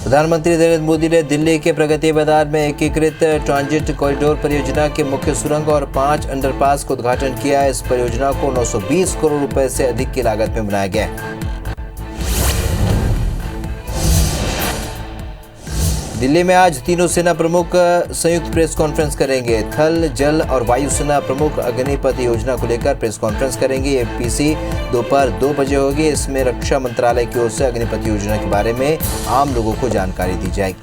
प्रधानमंत्री नरेंद्र मोदी ने दिल्ली के प्रगति मैदान में एकीकृत ट्रांजिट कॉरिडोर परियोजना के मुख्य सुरंग और 5 अंडरपास का उद्घाटन किया। इस परियोजना को 920 करोड़ रुपए से अधिक की लागत में बनाया गया है। दिल्ली में आज तीनों सेना प्रमुख संयुक्त प्रेस कॉन्फ्रेंस करेंगे। थल, जल और वायु सेना प्रमुख अग्निपथ योजना को लेकर प्रेस कॉन्फ्रेंस करेंगे। ये पीसी दोपहर 2 बजे होगी। इसमें रक्षा मंत्रालय की ओर से अग्निपथ योजना के बारे में आम लोगों को जानकारी दी जाएगी।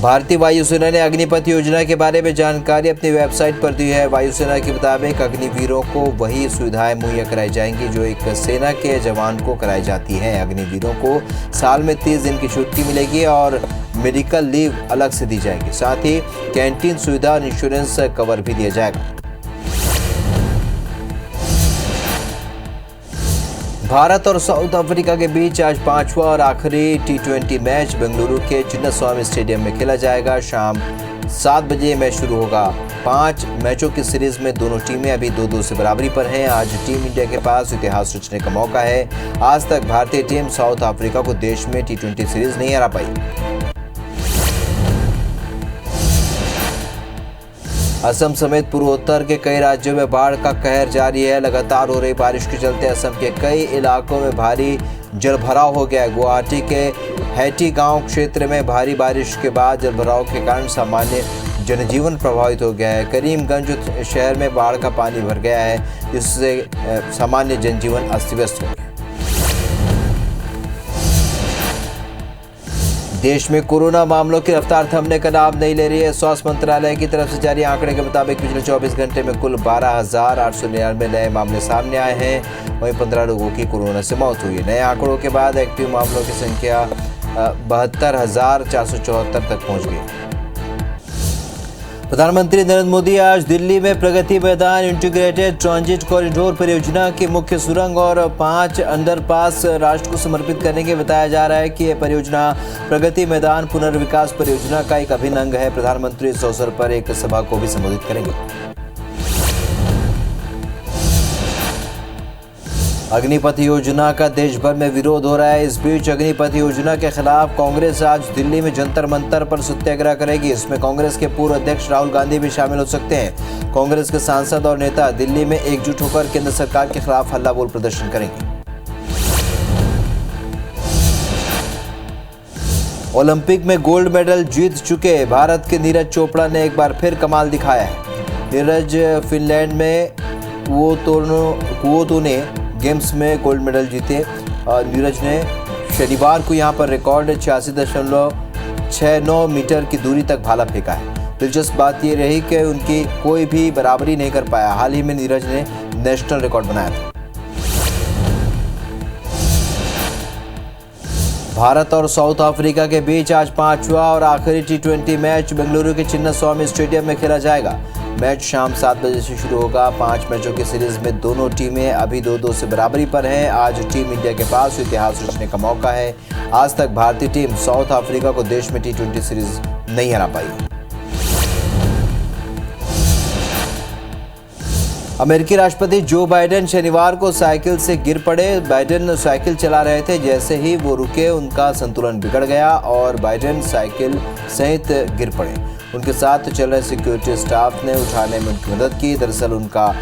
भारतीय वायुसेना ने अग्निपथ योजना के बारे में जानकारी अपनी वेबसाइट पर दी है। वायुसेना के मुताबिक अग्निवीरों को वही सुविधाएं मुहैया कराई जाएंगी जो एक सेना के जवान को कराई जाती हैं। अग्निवीरों को साल में 30 दिन की छुट्टी मिलेगी और मेडिकल लीव अलग से दी जाएगी। साथ ही कैंटीन सुविधा और इंश्योरेंस कवर भी दिया जाएगा। भारत और साउथ अफ्रीका के बीच आज 5वां और आखिरी T20 मैच बेंगलुरु के चिन्नास्वामी स्टेडियम में खेला जाएगा। शाम 7 बजे मैच शुरू होगा। 5 मैचों की सीरीज में दोनों टीमें अभी 2-2 से बराबरी पर हैं। आज टीम इंडिया के पास इतिहास रचने का मौका है। आज तक भारतीय टीम साउथ अफ्रीका को देश में T20 सीरीज नहीं हरा पाई। असम समेत पूर्वोत्तर के कई राज्यों में बाढ़ का कहर जारी है। लगातार हो रही बारिश के चलते असम के कई इलाकों में भारी जलभराव हो गया है। गुवाहाटी के हैटी गांव क्षेत्र में भारी बारिश के बाद जलभराव के कारण सामान्य जनजीवन प्रभावित हो गया है। करीमगंज शहर में बाढ़ का पानी भर गया है, जिससे सामान्य जनजीवन अस्त व्यस्त हो गया। देश में कोरोना मामलों की रफ्तार थमने का नाम नहीं ले रही है। स्वास्थ्य मंत्रालय की तरफ से जारी आंकड़े के मुताबिक पिछले 24 घंटे में कुल 12,899 नए मामले सामने आए हैं। वहीं 15 लोगों की कोरोना से मौत हुई है। नए आंकड़ों के बाद एक्टिव मामलों की संख्या 72,474 तक पहुंच गई। प्रधानमंत्री नरेंद्र मोदी आज दिल्ली में Pragati Maidan integrated transit corridor परियोजना की मुख्य सुरंग और 5 अंडरपास राष्ट्र को समर्पित करेंगे। बताया जा रहा है कि यह परियोजना प्रगति मैदान पुनर्विकास परियोजना का एक अभिन्न अंग है। प्रधानमंत्री इस अवसर पर एक सभा को भी संबोधित करेंगे। अग्निपथ योजना का देश भर में विरोध हो रहा है। इस बीच अग्निपथ योजना के खिलाफ कांग्रेस आज दिल्ली में जंतर मंतर पर सत्याग्रह करेगी। इसमें कांग्रेस के पूर्व अध्यक्ष राहुल गांधी भी शामिल हो सकते हैं। कांग्रेस के सांसद और नेता दिल्ली में एकजुट होकर केंद्र सरकार के खिलाफ हल्ला बोल प्रदर्शन करेंगे। ओलंपिक में गोल्ड मेडल जीत चुके भारत के नीरज चोपड़ा ने एक बार फिर कमाल दिखाया है। नीरज फिनलैंड में कुओतो ने गेम्स में गोल्ड मेडल जीते और नीरज ने शनिवार को यहां पर रिकॉर्ड 86.69 मीटर की दूरी तक भाला फेंका है। दिलचस्प बात यह रही कि उनकी कोई भी बराबरी नहीं कर पाया। हाल ही में नीरज ने नेशनल रिकॉर्ड बनाया था। भारत और साउथ अफ्रीका के बीच आज 5वां और आखिरी T20 मैच बेंगलुरु के चिन्नास्वामी स्टेडियम में खेला जाएगा। मैच शाम 7 बजे से शुरू होगा। 5 मैचों की सीरीज में दोनों टीमें अभी 2-2 से बराबरी पर हैं। आज टीम इंडिया के पास इतिहास रचने का मौका है। आज तक भारतीय टीम साउथ अफ्रीका को देश में T20 सीरीज नहीं हरा पाई। अमेरिकी राष्ट्रपति जो बाइडेन शनिवार को साइकिल से गिर पड़े। बाइडेन साइकिल चला रहे थे, जैसे ही वो रुके उनका संतुलन बिगड़ गया और बाइडेन साइकिल सहित गिर पड़े। उनके साथ चल रहे सिक्योरिटी स्टाफ ने उठाने में उनकी मदद की। दरअसल उनका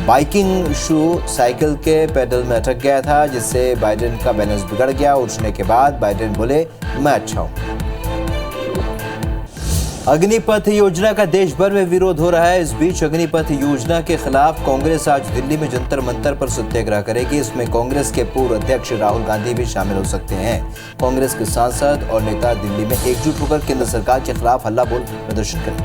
बाइकिंग शू साइकिल के पेडल में अटक गया था, जिससे बाइडेन का बैलेंस बिगड़ गया। उठने के बाद बाइडेन बोले, मैं अच्छा हूं। अग्निपथ योजना का देश भर में विरोध हो रहा है। इस बीच अग्निपथ योजना के खिलाफ कांग्रेस आज दिल्ली में जंतर मंतर पर सत्याग्रह करेगी। इसमें कांग्रेस के पूर्व अध्यक्ष राहुल गांधी भी शामिल हो सकते हैं। कांग्रेस के सांसद और नेता दिल्ली में एकजुट होकर केंद्र सरकार के खिलाफ हल्ला बोल प्रदर्शन करेंगे।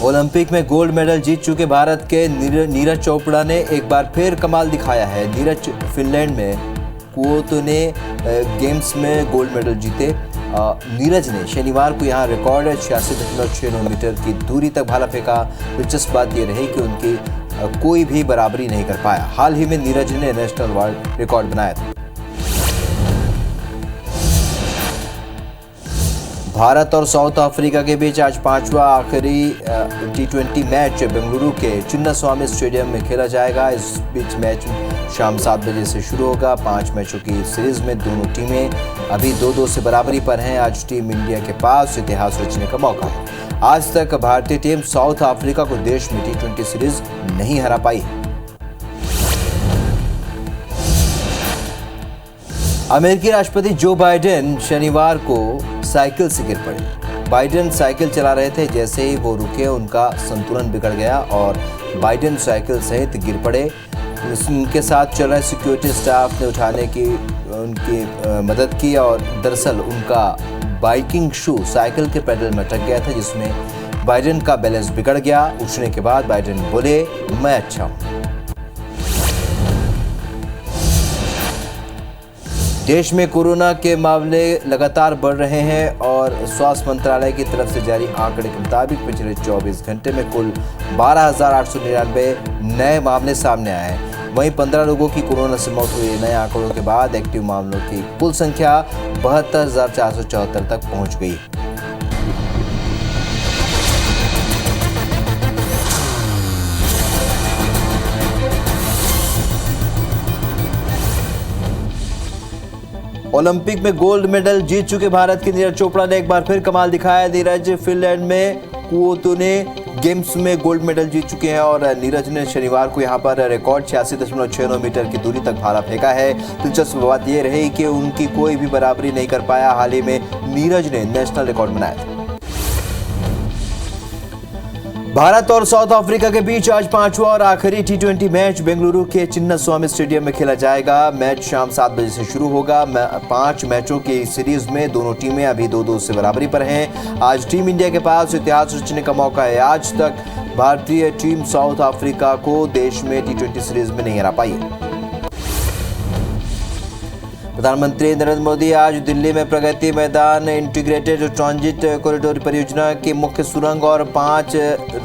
ओलंपिक में गोल्ड मेडल जीत चुके भारत के नीरज चोपड़ा ने एक बार फिर कमाल दिखाया है। नीरज फिनलैंड में कुओतो ने गेम्स में गोल्ड मेडल जीते। नीरज ने शनिवार को यहां रिकॉर्ड 86.69 मीटर की दूरी तक भाला फेंका। दिलचस्प बात यह रही कि उनकी कोई भी बराबरी नहीं कर पाया। हाल ही में नीरज ने नेशनल वर्ल्ड रिकॉर्ड बनाया था। भारत और साउथ अफ्रीका के बीच आज पांचवा आखिरी T20 मैच बेंगलुरु के चिन्नास्वामी स्टेडियम में खेला जाएगा। इस बीच मैच शाम 7 बजे से शुरू होगा। 5 मैचों की सीरीज में दोनों टीमें अभी 2-2 से बराबरी पर हैं। आज टीम इंडिया के पास इतिहास रचने का मौका है। आज तक भारतीय टीम साउथ अफ्रीका को देश में T20 सीरीज नहीं हरा पाई है। अमेरिकी राष्ट्रपति जो बाइडेन शनिवार को साइकिल से गिर पड़े। बाइडेन साइकिल चला रहे थे, जैसे ही वो रुके उनका संतुलन बिगड़ गया और बाइडेन साइकिल सहित गिर पड़े। उनके साथ चल रहे सिक्योरिटी स्टाफ ने उठाने की उनकी मदद की और दरअसल उनका बाइकिंग शू साइकिल के पेडल में अटक गया था, जिसमें बाइडेन का बैलेंस बिगड़ गया। उठने के बाद बाइडेन बोले, मैं अच्छा हूं। देश में कोरोना के मामले लगातार बढ़ रहे हैं और स्वास्थ्य मंत्रालय की तरफ से जारी आंकड़े के मुताबिक पिछले 24 घंटे में कुल 12,899 नए मामले सामने आए हैं। वहीं 15 लोगों की कोरोना से मौत हुई। नए आंकड़ों के बाद एक्टिव मामलों की कुल संख्या 72,474 तक पहुंच गई। ओलंपिक में गोल्ड मेडल जीत चुके भारत के नीरज चोपड़ा ने एक बार फिर कमाल दिखाया। नीरज फिनलैंड में कुओतोने गेम्स में गोल्ड मेडल जीत चुके हैं और नीरज ने शनिवार को यहां पर रिकॉर्ड 86.69 मीटर की दूरी तक भाला फेंका है। दिलचस्प बात यह रही कि उनकी कोई भी बराबरी नहीं कर पाया। हाल ही में नीरज ने नेशनल रिकॉर्ड बनाया था। भारत और साउथ अफ्रीका के बीच आज पांचवा और आखिरी T20 मैच बेंगलुरु के चिन्नास्वामी स्टेडियम में खेला जाएगा। मैच शाम 7 बजे से शुरू होगा। 5 मैचों की सीरीज में दोनों टीमें अभी 2-2 से बराबरी पर हैं। आज टीम इंडिया के पास इतिहास रचने का मौका है। आज तक भारतीय टीम साउथ अफ्रीका को देश में T20 सीरीज में नहीं हरा पाई है। प्रधानमंत्री नरेंद्र मोदी आज दिल्ली में Pragati Maidan integrated transit corridor परियोजना की मुख्य सुरंग और 5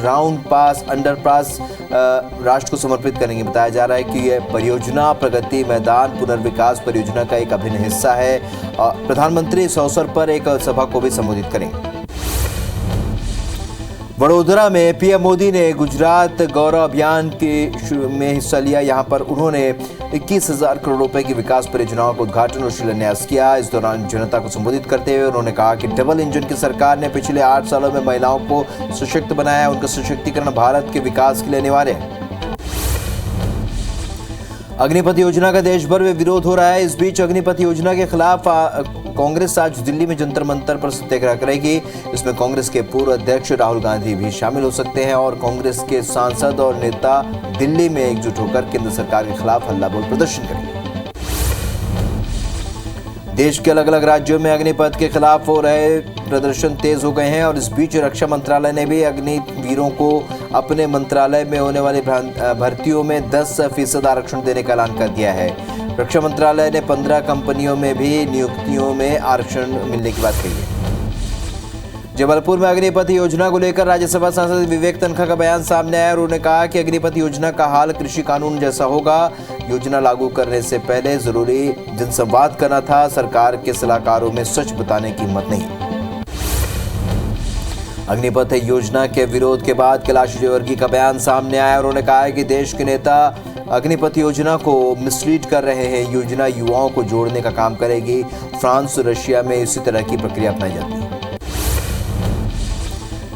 राउंड पास अंडरपास राष्ट्र को समर्पित करेंगे। बताया जा रहा है कि यह परियोजना प्रगति मैदान पुनर्विकास परियोजना का एक अभिन्न हिस्सा है। प्रधानमंत्री इस अवसर पर एक सभा को भी संबोधित करेंगे। वडोदरा में पीएम मोदी ने गुजरात गौरव अभियान में हिस्सा लिया। यहां पर उन्होंने 21,000 करोड़ रुपए की विकास परियोजनाओं का उद्घाटन और शिलान्यास किया। इस दौरान जनता को संबोधित करते हुए उन्होंने कहा कि डबल इंजन की सरकार ने पिछले 8 सालों में महिलाओं को सशक्त बनाया। उनका सशक्तिकरण भारत के विकास के लिए अनिवार्य है। अग्निपथ योजना का देश भर में विरोध हो रहा है। इस बीच अग्निपथ योजना के खिलाफ कांग्रेस आज दिल्ली में जंतर मंतर पर सत्याग्रह करेगी। इसमें कांग्रेस के पूर्व अध्यक्ष राहुल गांधी भी शामिल हो सकते हैं और कांग्रेस के सांसद और नेता दिल्ली में एकजुट होकर केंद्र सरकार के खिलाफ हल्ला बोल प्रदर्शन करेंगे। देश के अलग अलग राज्यों में अग्निपथ के खिलाफ हो रहे प्रदर्शन तेज हो गए हैं और इस बीच रक्षा मंत्रालय ने भी अग्निवीरों को अपने मंत्रालय में होने वाली भर्तियों में 10% आरक्षण देने का ऐलान कर दिया है। रक्षा मंत्रालय ने 15 कंपनियों में भी नियुक्तियों में आरक्षण मिलने की बात कही है। जबलपुर में अग्निपथ योजना को लेकर राज्यसभा सांसद विवेक तन्खा का बयान सामने आया और उन्होंने कहा कि अग्निपथ योजना का हाल कृषि कानून जैसा होगा। योजना लागू करने से पहले जरूरी जनसंवाद करना था। सरकार के सलाहकारों में सच बताने की हिम्मत नहीं। अग्निपथ योजना के विरोध के बाद कैलाश विजयवर्गीय का बयान सामने आया और उन्होंने कहा है कि देश के नेता अग्निपथ योजना को मिसलीड कर रहे हैं। योजना युवाओं को जोड़ने का काम करेगी। फ्रांस, रशिया में इसी तरह की प्रक्रिया अपनाई जाती है।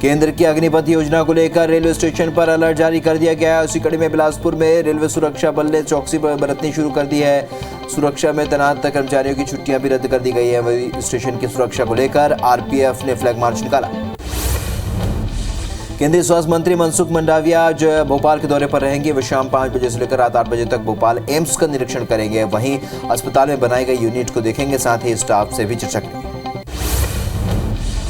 केंद्र की अग्निपथ योजना को लेकर रेलवे स्टेशन पर अलर्ट जारी कर दिया गया है। उसी कड़ी में बिलासपुर में रेलवे सुरक्षा बल ने चौकसी बरतनी शुरू कर दी है। सुरक्षा में तैनात कर्मचारियों की छुट्टियां भी रद्द कर दी गई है। वही स्टेशन की सुरक्षा को लेकर आरपीएफ ने फ्लैग मार्च निकाला। केंद्रीय स्वास्थ्य मंत्री मनसुख मंडाविया आज भोपाल के दौरे पर रहेंगे। वे शाम 5 बजे से लेकर रात 8 बजे तक भोपाल एम्स का निरीक्षण करेंगे। वहीं अस्पताल में बनाई गई यूनिट को देखेंगे, साथ ही स्टाफ से भी चर्चा करेंगे।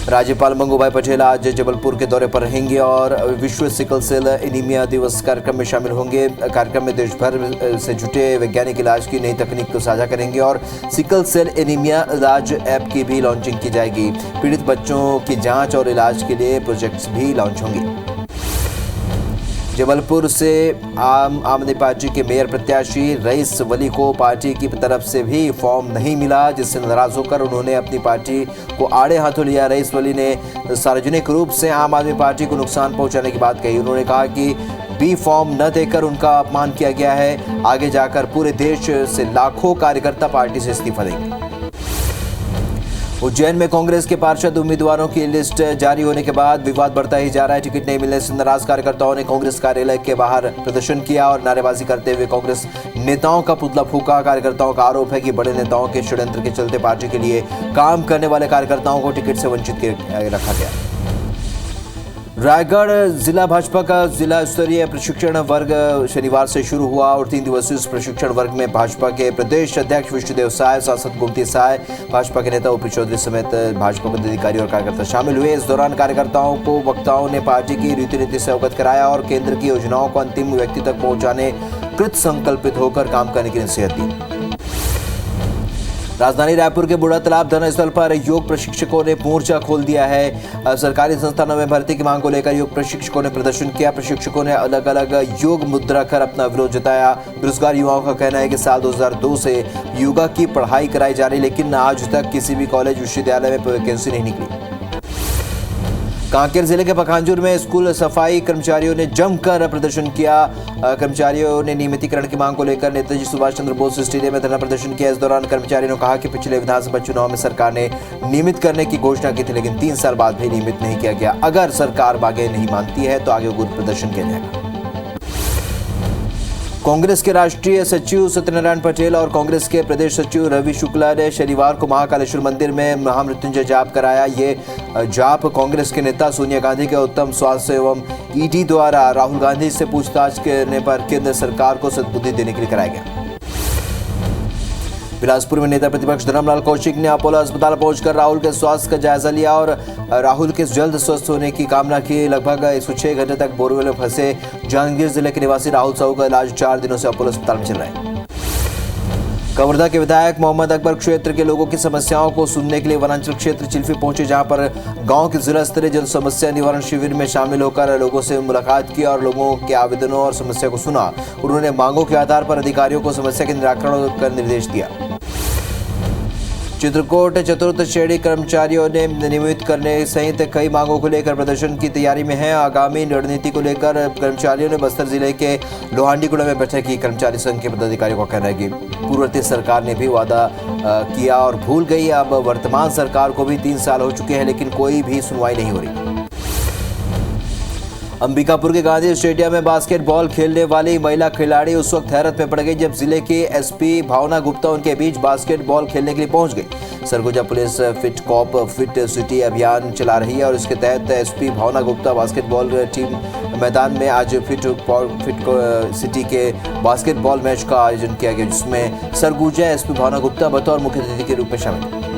राज्यपाल मंगूभाई पटेल आज जबलपुर के दौरे पर रहेंगे और विश्व सिकल सेल एनीमिया दिवस कार्यक्रम में शामिल होंगे। कार्यक्रम में देश भर से जुटे वैज्ञानिक इलाज की नई तकनीक को साझा करेंगे और सिकल सेल एनीमिया इलाज ऐप की भी लॉन्चिंग की जाएगी। पीड़ित बच्चों की जांच और इलाज के लिए प्रोजेक्ट्स भी लॉन्च होंगे। जबलपुर से आम आदमी पार्टी के मेयर प्रत्याशी रईस वली को पार्टी की तरफ से भी फॉर्म नहीं मिला, जिससे नाराज होकर उन्होंने अपनी पार्टी को आड़े हाथों लिया। रईस वली ने सार्वजनिक रूप से आम आदमी पार्टी को नुकसान पहुंचाने की बात कही। उन्होंने कहा कि बी फॉर्म न देकर उनका अपमान किया गया है। आगे जाकर पूरे देश से लाखों कार्यकर्ता पार्टी से इस्तीफा देंगे। उज्जैन में कांग्रेस के पार्षद उम्मीदवारों की लिस्ट जारी होने के बाद विवाद बढ़ता ही जा रहा है। टिकट नहीं मिलने से नाराज कार्यकर्ताओं ने कांग्रेस कार्यालय के बाहर प्रदर्शन किया और नारेबाजी करते हुए कांग्रेस नेताओं का पुतला फूंका। कार्यकर्ताओं का आरोप है कि बड़े नेताओं के षड्यंत्र के चलते पार्टी के लिए काम करने वाले कार्यकर्ताओं को टिकट से वंचित रखा गया। रायगढ़ जिला भाजपा का जिला स्तरीय प्रशिक्षण वर्ग शनिवार से शुरू हुआ और 3 दिवसीय इस प्रशिक्षण वर्ग में भाजपा के प्रदेश अध्यक्ष विष्णुदेव साय, सांसद गोमती साय, भाजपा के नेता ओपी चौधरी समेत भाजपा पदाधिकारी और कार्यकर्ता शामिल हुए। इस दौरान कार्यकर्ताओं को वक्ताओं ने पार्टी की रीति नीति से अवगत कराया और केंद्र की योजनाओं को अंतिम व्यक्ति तक पहुंचाने कृत संकल्पित होकर काम करने की नसीहत दी। राजधानी रायपुर के बूढ़ा तालाब धरना स्थल पर योग प्रशिक्षकों ने मोर्चा खोल दिया है। सरकारी संस्थानों में भर्ती की मांग को लेकर योग प्रशिक्षकों ने प्रदर्शन किया। प्रशिक्षकों ने अलग अलग योग मुद्रा कर अपना विरोध जताया। बेरोजगार युवाओं का कहना है कि साल 2002 से योगा की पढ़ाई कराई जा रही, लेकिन आज तक किसी भी कॉलेज विश्वविद्यालय में वैकेंसी नहीं निकली। कांकेर जिले के पखांजूर में स्कूल सफाई कर्मचारियों ने जमकर प्रदर्शन किया। कर्मचारियों ने नियमितीकरण की मांग को लेकर नेताजी सुभाष चंद्र बोस स्टेडियम में धरना प्रदर्शन किया। इस दौरान कर्मचारियों ने कहा कि पिछले विधानसभा चुनाव में सरकार ने नियमित करने की घोषणा की थी, लेकिन 3 साल बाद भी नियमित नहीं किया गया। अगर सरकार आगे नहीं मानती है तो आगे उग्र प्रदर्शन किया जाएगा। कांग्रेस के राष्ट्रीय सचिव सत्यनारायण पटेल और कांग्रेस के प्रदेश सचिव रवि शुक्ला ने शनिवार को महाकालेश्वर मंदिर में महामृत्युंजय जाप कराया। ये जाप कांग्रेस के नेता सोनिया गांधी के उत्तम स्वास्थ्य एवं ईडी द्वारा राहुल गांधी से पूछताछ करने पर केंद्र सरकार को सद्बुद्धि देने के लिए कराया गया। बिलासपुर में नेता प्रतिपक्ष धर्मलाल कौशिक ने अपोलो अस्पताल पहुंचकर राहुल के स्वास्थ्य का जायजा लिया और राहुल के जल्द स्वस्थ होने की कामना की। लगभग 106 घंटे तक बोरवेल में फंसे जांजगीर जिले के निवासी राहुल साहू का इलाज 4 दिनों से अपोलो अस्पताल में चल रहा है। कवर्धा के विधायक मोहम्मद अकबर क्षेत्र के लोगों की समस्याओं को सुनने के लिए वनांचल क्षेत्र चिल्फी पहुंचे, जहां पर गांव के जिला स्तरीय जन समस्या निवारण शिविर में शामिल होकर लोगों से मुलाकात की और लोगों के आवेदनों और समस्या को सुना। उन्होंने मांगों के आधार पर अधिकारियों को समस्या के निराकरण का निर्देश दिया। चित्रकूट चतुर्थ श्रेणी कर्मचारियों ने नियमित करने सहित कई मांगों को लेकर प्रदर्शन की तैयारी में है। आगामी रणनीति को लेकर कर्मचारियों ने बस्तर जिले के लोहांडीगुड़ा में बैठक की। कर्मचारी संघ के पदाधिकारियों का कहना है कि पूर्ववर्ती सरकार ने भी वादा किया और भूल गई। अब वर्तमान सरकार को भी 3 साल हो चुके हैं, लेकिन कोई भी सुनवाई नहीं हो रही। अंबिकापुर के गांधी स्टेडियम में बास्केटबॉल खेलने वाली महिला खिलाड़ी उस वक्त हैरत में पड़ गई जब जिले की एसपी भावना गुप्ता उनके बीच बास्केटबॉल खेलने के लिए पहुंच गई। Surguja police fit cop fit city अभियान चला रही है और इसके तहत SP Bhavna Gupta basketball team मैदान में आज फिट सिटी के बास्केटबॉल मैच का आयोजन किया गया, जिसमें सरगुजा एसपी भावना गुप्ता बतौर मुख्य अतिथि के रूप में शामिल।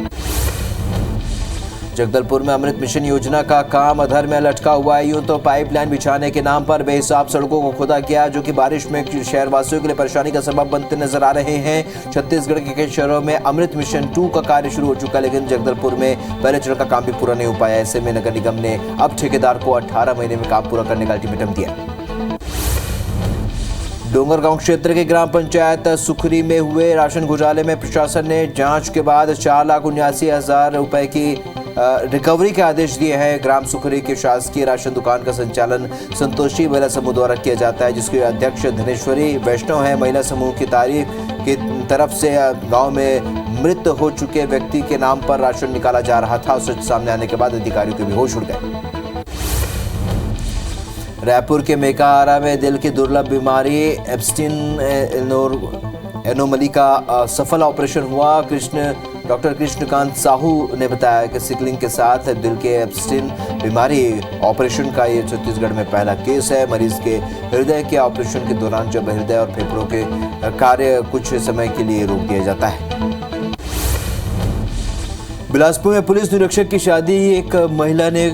जगदलपुर में अमृत मिशन योजना का काम अधर में लटका हुआ है। यूं तो पाइपलाइन बिछाने के नाम पर बेहिसाब सड़कों को खोदा गया, जो कि बारिश में शहरवासियों के लिए परेशानी का सबब बनते नजर आ रहे हैं। छत्तीसगढ़ के कई शहरों में अमृत मिशन 2 का कार्य शुरू हो चुका, लेकिन जगदलपुर में पहले चरण का काम भी पूरा नहीं हो पाया। ऐसे में नगर निगम ने अब ठेकेदार को 18 महीने में काम पूरा करने का अल्टीमेटम दिया। डोंगरगांव क्षेत्र के ग्राम पंचायत सुखरी में हुए राशन घोटाले में प्रशासन ने जांच के बाद 4,79,000 रुपए की रिकवरी के आदेश दिए हैं। ग्राम सुखरी के शासकीय राशन दुकान का संचालन संतोषी महिला समूह द्वारा किया जाता है, जिसके अध्यक्ष धनेश्वरी वैष्णव है। महिला समूह की तारीफ की तरफ से गांव में मृत हो चुके व्यक्ति के नाम पर राशन निकाला जा रहा था। सच सामने आने के बाद अधिकारियों के भी होश उड़ गए। रायपुर के मेकाहारा में दिल की दुर्लभ बीमारी एब्स्टिन एनोमली का सफल ऑपरेशन हुआ। डॉक्टर कृष्णकांत साहू ने बताया कि सिकलिंग के साथ दिल के एब्स्टिन बीमारी ऑपरेशन का ये छत्तीसगढ़ में पहला केस है। मरीज के हृदय के ऑपरेशन के दौरान जब हृदय और फेफड़ों के कार्य कुछ समय के लिए रोक दिया जाता है। बिलासपुर में पुलिस निरीक्षक की शादी एक महिला ने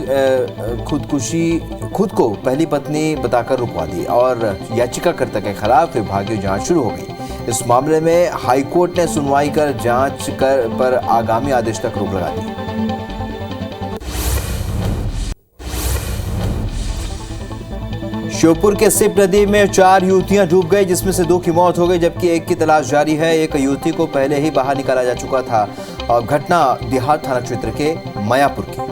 खुद को पहली पत्नी बताकर रुकवा दी और याचिकाकर्ता के खिलाफ विभागीय जांच शुरू हो गई। इस मामले में हाईकोर्ट ने सुनवाई कर जांच पर आगामी आदेश तक रोक लगा दी। श्योपुर के सिप नदी में 4 युवतियां डूब गई, जिसमें से 2 की मौत हो गई जबकि एक की तलाश जारी है। एक युवती को पहले ही बाहर निकाला जा चुका था और घटना देहात थाना क्षेत्र के मयापुर की।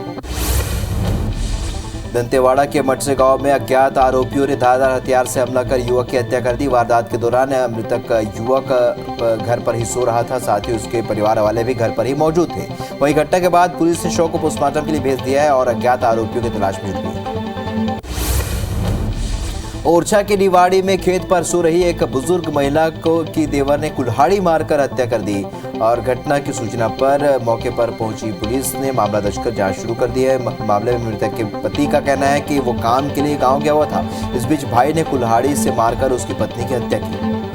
दंतेवाड़ा के मटसे गांव में अज्ञात आरोपियों ने धारदार हथियार से हमला कर युवक की हत्या कर दी। वारदात के दौरान मृतक युवक घर पर ही सो रहा था, साथ ही उसके परिवार वाले भी घर पर ही मौजूद थे। वहीं घटना के बाद पुलिस ने शव को पोस्टमार्टम के लिए भेज दिया है और अज्ञात आरोपियों की तलाश में जुट गई। ओरछा के निवाड़ी में खेत पर सो रही एक बुजुर्ग महिला की देवर ने कुल्हाड़ी मारकर हत्या कर दी और घटना की सूचना पर मौके पर पहुंची पुलिस ने मामला दर्ज कर जांच शुरू कर दी है। मामले में मृतक के पति का कहना है कि वो काम के लिए गांव गया हुआ था। इस बीच भाई ने कुल्हाड़ी से मारकर उसकी पत्नी की हत्या की।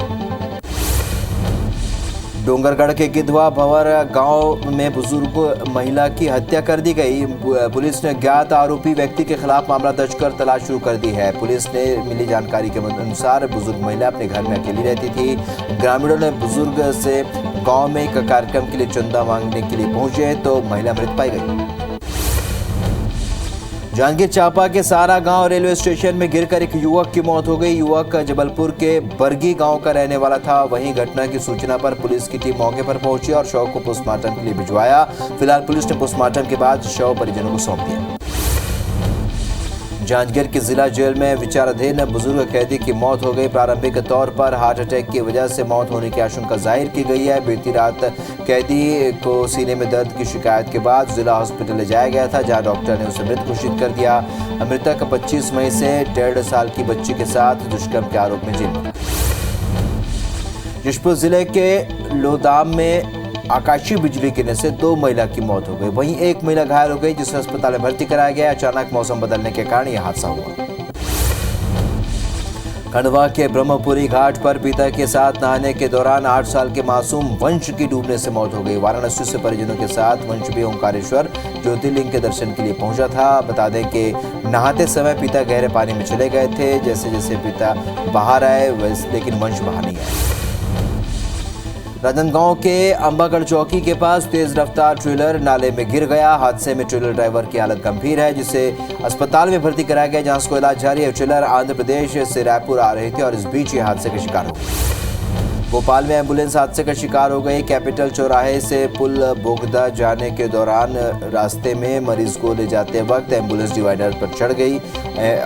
डोंगरगढ़ के गिद्धवा भंवर गांव में बुजुर्ग महिला की हत्या कर दी गई। पुलिस ने अज्ञात आरोपी व्यक्ति के खिलाफ मामला दर्ज कर तलाश शुरू कर दी है। पुलिस ने मिली जानकारी के अनुसार बुजुर्ग महिला अपने घर में अकेली रहती थी। ग्रामीणों ने बुजुर्ग से गांव में एक कार्यक्रम के लिए चंदा मांगने के लिए पहुंचे तो महिला मृत पाई गई। जांजगीर चांपा के सारा गांव रेलवे स्टेशन में गिरकर एक युवक की मौत हो गई। युवक जबलपुर के बरगी गांव का रहने वाला था। वहीं घटना की सूचना पर पुलिस की टीम मौके पर पहुंची और शव को पोस्टमार्टम के लिए भिजवाया। फिलहाल पुलिस ने पोस्टमार्टम के बाद शव परिजनों को सौंप दिया। जांजगीर की जिला जेल में विचाराधीन बुजुर्ग कैदी की मौत हो गई। प्रारंभिक तौर पर हार्ट अटैक की वजह से मौत होने की आशंका जाहिर की गई है। बीती रात कैदी को सीने में दर्द की शिकायत के बाद जिला हॉस्पिटल ले जाया गया था, जहां डॉक्टर ने उसे मृत घोषित कर दिया। मृतक 25 मई से 1.5 साल की बच्ची के साथ दुष्कर्म के आरोप में जेल में। जशपुर जिले के लोदाम में आकाशीय बिजली गिरने से 2 महिला की मौत हो गई। वहीं एक महिला घायल हो गई, जिसे अस्पताल में भर्ती कराया गया। अचानक मौसम बदलने के कारण यह हादसा हुआ। खंडवा के ब्रह्मपुरी घाट पर पिता के साथ नहाने के दौरान 8 साल के मासूम वंश की डूबने से मौत हो गई। वाराणसी से परिजनों के साथ वंश भी ओंकारेश्वर ज्योतिर्लिंग के दर्शन के लिए पहुंचा था। बता दें कि नहाते समय पिता गहरे पानी में चले गए थे। जैसे जैसे पिता बाहर आए लेकिन वंश बाहर नहीं आया। राजनांदगांव के अंबागढ़ चौकी के पास तेज रफ्तार ट्रेलर नाले में गिर गया। हादसे में ट्रेलर ड्राइवर की हालत गंभीर है, जिसे अस्पताल में भर्ती कराया गया, जहां उसको इलाज जारी है। ट्रेलर आंध्र प्रदेश से रायपुर आ रही थी और इस बीच ये हादसे का शिकार हो गई। भोपाल में एम्बुलेंस हादसे का शिकार हो गई। कैपिटल चौराहे से पुल बोगदा जाने के दौरान रास्ते में मरीज को ले जाते वक्त एम्बुलेंस डिवाइडर पर चढ़ गई।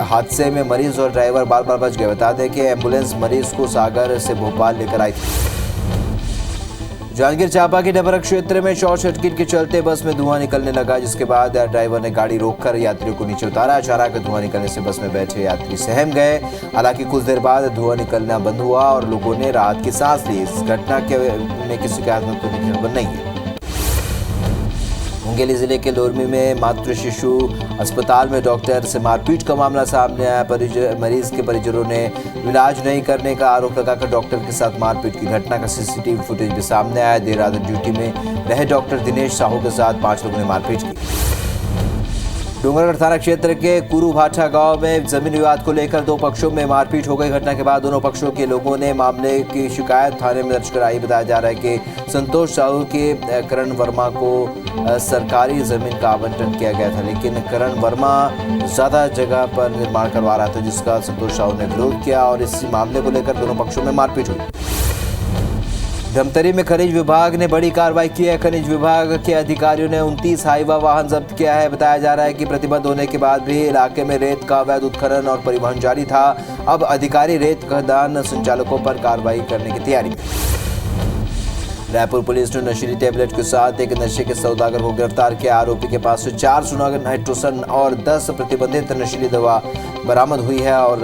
हादसे में मरीज और ड्राइवर बाल बाल बच गए। बता दें कि एम्बुलेंस मरीज को सागर से भोपाल लेकर आई थी। जांजगीर चांपा के डबरा क्षेत्र में शॉर्ट सर्किट के चलते बस में धुआं निकलने लगा, जिसके बाद ड्राइवर ने गाड़ी रोककर यात्रियों को नीचे उतारा। अचानक धुआं निकलने से बस में बैठे यात्री सहम गए। हालांकि कुछ देर बाद धुआं निकलना बंद हुआ और लोगों ने राहत की सांस ली। इस घटना में किसी का आत्महत्या की खबर नहीं है। मुंगेली जिले के लोरमी में मातृ शिशु अस्पताल में डॉक्टर से मारपीट का मामला सामने आया। मरीज के परिजनों ने इलाज नहीं करने का आरोप लगाकर डॉक्टर के साथ मारपीट की घटना का सीसीटीवी फुटेज भी सामने आया। देर रात ड्यूटी में रहे डॉक्टर दिनेश साहू के साथ 5 लोगों ने मारपीट की। डोंगरगढ़ थाना क्षेत्र के कुरुभाठा गांव में जमीन विवाद को लेकर 2 पक्षों में मारपीट हो गई। घटना के बाद दोनों पक्षों के लोगों ने मामले की शिकायत थाने में दर्ज कराई। बताया जा रहा है कि संतोष साहू के करण वर्मा को सरकारी जमीन का आवंटन किया गया था, लेकिन करण वर्मा ज्यादा जगह पर निर्माण करवा रहा था, जिसका संतोष साहू ने विरोध किया और इस मामले को लेकर दोनों पक्षों में मारपीट हुई। धमतरी में खनिज विभाग ने बड़ी कार्रवाई की है। खनिज विभाग के अधिकारियों ने 29 हाईवा वाहन जब्त किया है। बताया जा रहा है कि प्रतिबंध होने के बाद भी इलाके में रेत का अवैध उत्खनन और परिवहन जारी था। अब अधिकारी रेत खदान संचालकों पर कार्रवाई करने की तैयारी में। रायपुर पुलिस ने नशीली टेबलेट के साथ एक नशे के सौदागर को गिरफ्तार किया। आरोपी के पास से 4 सुनागर नाइट्रोसन और 10 प्रतिबंधित नशीली दवा बरामद हुई है और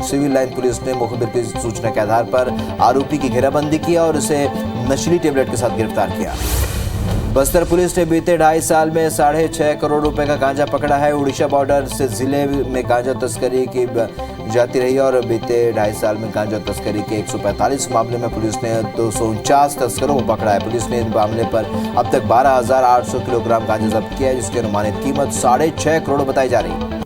सिविल लाइन पुलिस ने मुखबिर की सूचना के आधार पर आरोपी की घेराबंदी की और उसे नशीली टेबलेट के साथ गिरफ्तार किया। बस्तर पुलिस ने बीते 2.5 साल में 6.5 करोड़ रुपए का गांजा पकड़ा है। उड़ीसा बॉर्डर से जिले में गांजा तस्करी की जाती रही और बीते 2.5 साल में गांजा तस्करी के 145 मामले में पुलिस ने 249 तस्करों को पकड़ा है। पुलिस ने इस मामले पर अब तक 12,800 किलोग्राम गांजा जब्त किया है, जिसकी अनुमानित कीमत 6.5 करोड़ बताई जा रही है।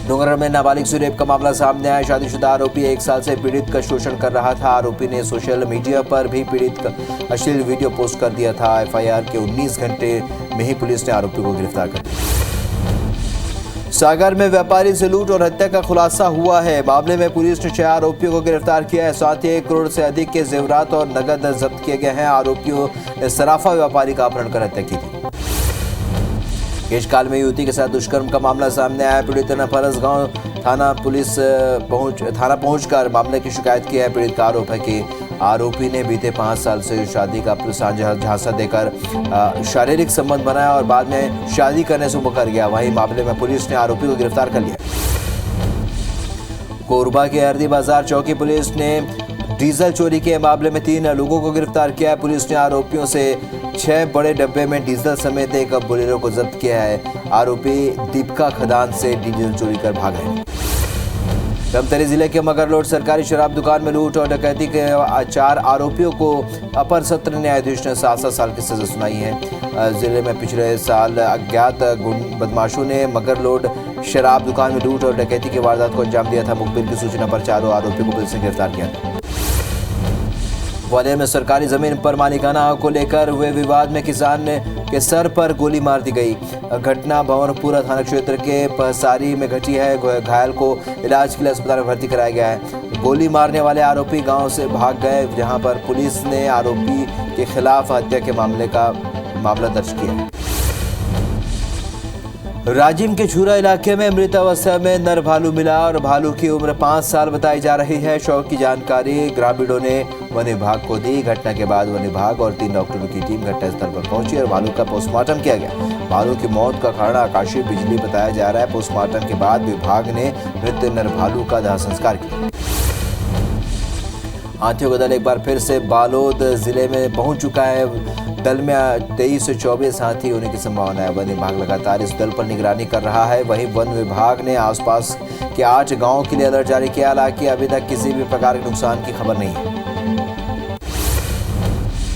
डोंगरगढ़ में नाबालिग से रेप का मामला सामने आया। शादीशुदा आरोपी 1 साल से पीड़ित का शोषण कर रहा था। आरोपी ने सोशल मीडिया पर भी पीड़ित का अश्लील वीडियो पोस्ट कर दिया था। एफआईआर के 19 घंटे में ही पुलिस ने आरोपी को गिरफ्तार कर लिया। सागर में व्यापारी से लूट और हत्या का खुलासा हुआ है। मामले में पुलिस ने 6 आरोपियों को गिरफ्तार किया है। साथ ही 1 करोड़ से अधिक के जेवरात और नकद जब्त किए गए हैं। आरोपियों ने सराफा व्यापारी का अपहरण कर हत्या की थी। केशकाल में युवती के साथ दुष्कर्म का मामला सामने आया। पीड़ित ने फरसगांव थाना पहुंचकर मामले की शिकायत की है। पीड़ित का आरोप है कि आरोपी ने बीते 5 साल से शादी का झांसा देकर शारीरिक संबंध बनाया और बाद में शादी करने से मुकर गया। वहीं मामले में पुलिस ने आरोपी को गिरफ्तार कर लिया। कोरबा के हरदी बाजार चौकी पुलिस ने डीजल चोरी के मामले में 3 लोगों को गिरफ्तार किया है। पुलिस ने आरोपियों से 6 बड़े डब्बे में डीजल समेत एक बोलेरो को जब्त किया है। आरोपी दीपका खदान से डीजल चोरी कर भाग गए। धमतरी जिले के मगरलोड सरकारी शराब दुकान में लूट और डकैती के 4 आरोपियों को अपर सत्र न्यायाधीश ने 7-7 साल की सजा सुनाई है। जिले में पिछले साल अज्ञात बदमाशों ने मगरलोड शराब दुकान में लूट और डकैती की वारदात को अंजाम दिया था। मुखबिर की सूचना पर 4 आरोपियों को पुलिस ने गिरफ्तार किया। ग्वालियर में सरकारी जमीन पर मालिकाना हक को लेकर हुए विवाद में किसान के सर पर गोली मार दी गई। घटना भंवरपुरा थाना क्षेत्र के पहसारी में घटी है। घायल को इलाज के लिए अस्पताल में भर्ती कराया गया है। गोली मारने वाले आरोपी गांव से भाग गए, जहां पर पुलिस ने आरोपी के खिलाफ हत्या के मामला दर्ज किया है। राजिम के छुरा इलाके में मृत अवस्था में नर भालू मिला और भालू की उम्र 5 साल बताई जा रही है। शव की जानकारी ग्रामीणों ने वन विभाग को दी। घटना के बाद वन विभाग और 3 डॉक्टरों की टीम घटनास्थल पर पहुंची और भालू का पोस्टमार्टम किया गया। भालू की मौत का कारण आकाशीय बिजली बताया जा रहा है। पोस्टमार्टम के बाद विभाग ने मृत नर भालू का दाह संस्कार किया। हाथियों का दल एक बार फिर से बालोद जिले में पहुंच चुका है। दल में 23 से 24 हाथी होने की संभावना है। वन विभाग लगातार इस दल पर निगरानी कर रहा है। वहीं वन विभाग ने आसपास के 8 गांवों के लिए अलर्ट जारी किया। हालांकि अभी तक किसी भी प्रकार के नुकसान की खबर नहीं है।